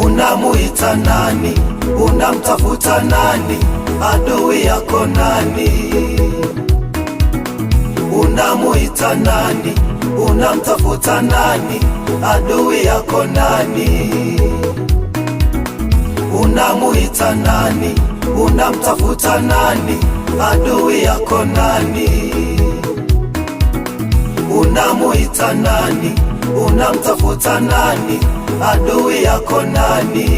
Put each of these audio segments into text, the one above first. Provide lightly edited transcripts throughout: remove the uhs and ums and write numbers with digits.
Unamuita nani? Unamtafuta nani? Adui yako nani? Unamuita nani? Unamtafuta nani? Adui yako nani? Unamuita nani? Unamtafuta nani? Adui yako nani? Unamuita nani? Unamtafuta nani? Adui yako nani?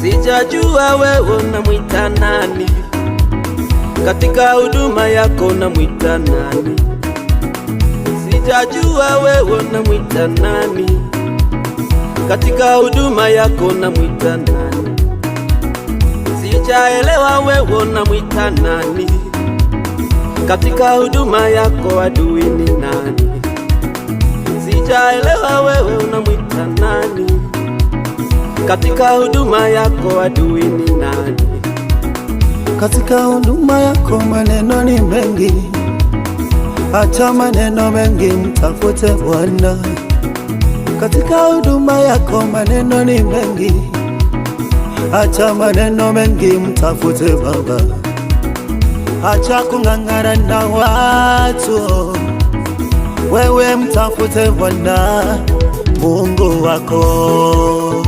Sijajua wewe unamwita nani, katika huduma yako unamwita nani? Sijajua wewe unamwita nani, katika huduma yako unamwita nani? Sijaelewa wewe unamwita nani, katika huduma yako adui ni nani? Sijaelewa wewe unamwita nani, katika huduma yako adui ni nani? Katika huduma yako maneno ni mengi, acha maneno mengi, mtafute Bwana. Katika huduma yako maneno ni mengi, acha maneno mengi, mtafute Baba. Acha kung'ang'ana na watu, wewe mtafute Bwana Mungu wako.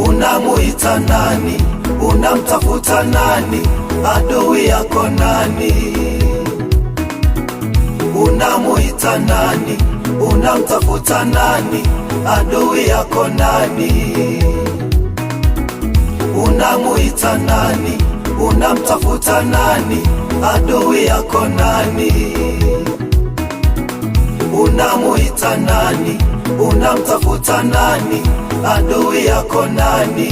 Unamuita nani? Unamtafuta nani? Adui yako nani? Unamuita nani? Unamtafuta nani? Adui yako nani? Unamuita nani? Unamtafuta nani? Adui yako nani? Unamuita nani? Unamtafuta nani? Adui yako nani?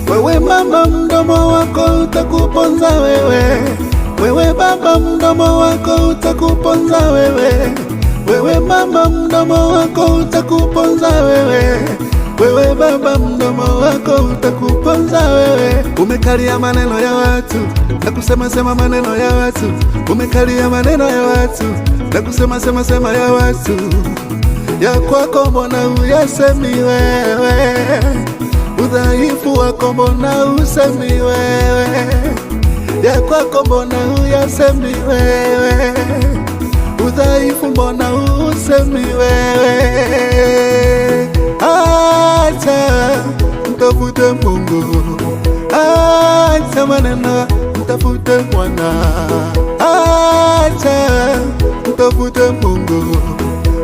Wewe mama, mdomo wako utakuponza wewe. Wewe baba, mdomo wako utakuponza wewe. Wewe mama, mdomo wako utakuponza wewe. Wewe baba, mdomo wako utakuponza wewe. Umekalia maneno ya watu na kusema sema maneno ya watu. Umekalia maneno ya watu na kusema sema ya watu. Ya kwako mbona uyasemi wewe? Udhaifu wako mbona usemi wewe? Ya kwako mbona uyasemi wewe? Udhaifu mbona usemi wewe? Acha mtafute Mungu, acha maneno, mtafute Bwana. Acha mtafute Mungu,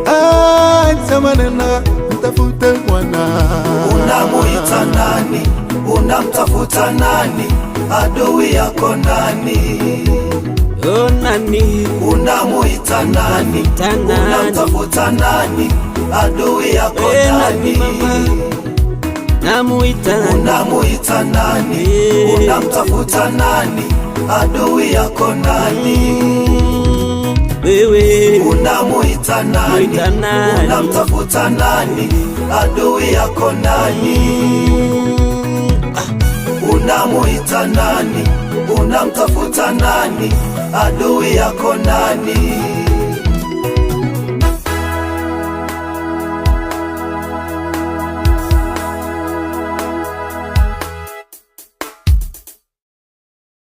acha maneno, mtafute Bwana. Unamuita nani? Unamtafuta nani? Adui yako nani? Oh nani? Unamuita nani? Unamtafuta nani? Adui yako nani? Namuita nani? Unamuita nani? Unamtafuta nani? Adui yako nani? wewe unamuita nani? Unamtafuta nani? Adui yako nani? Unamuita nani? Unamtafuta nani? Adui yako nani?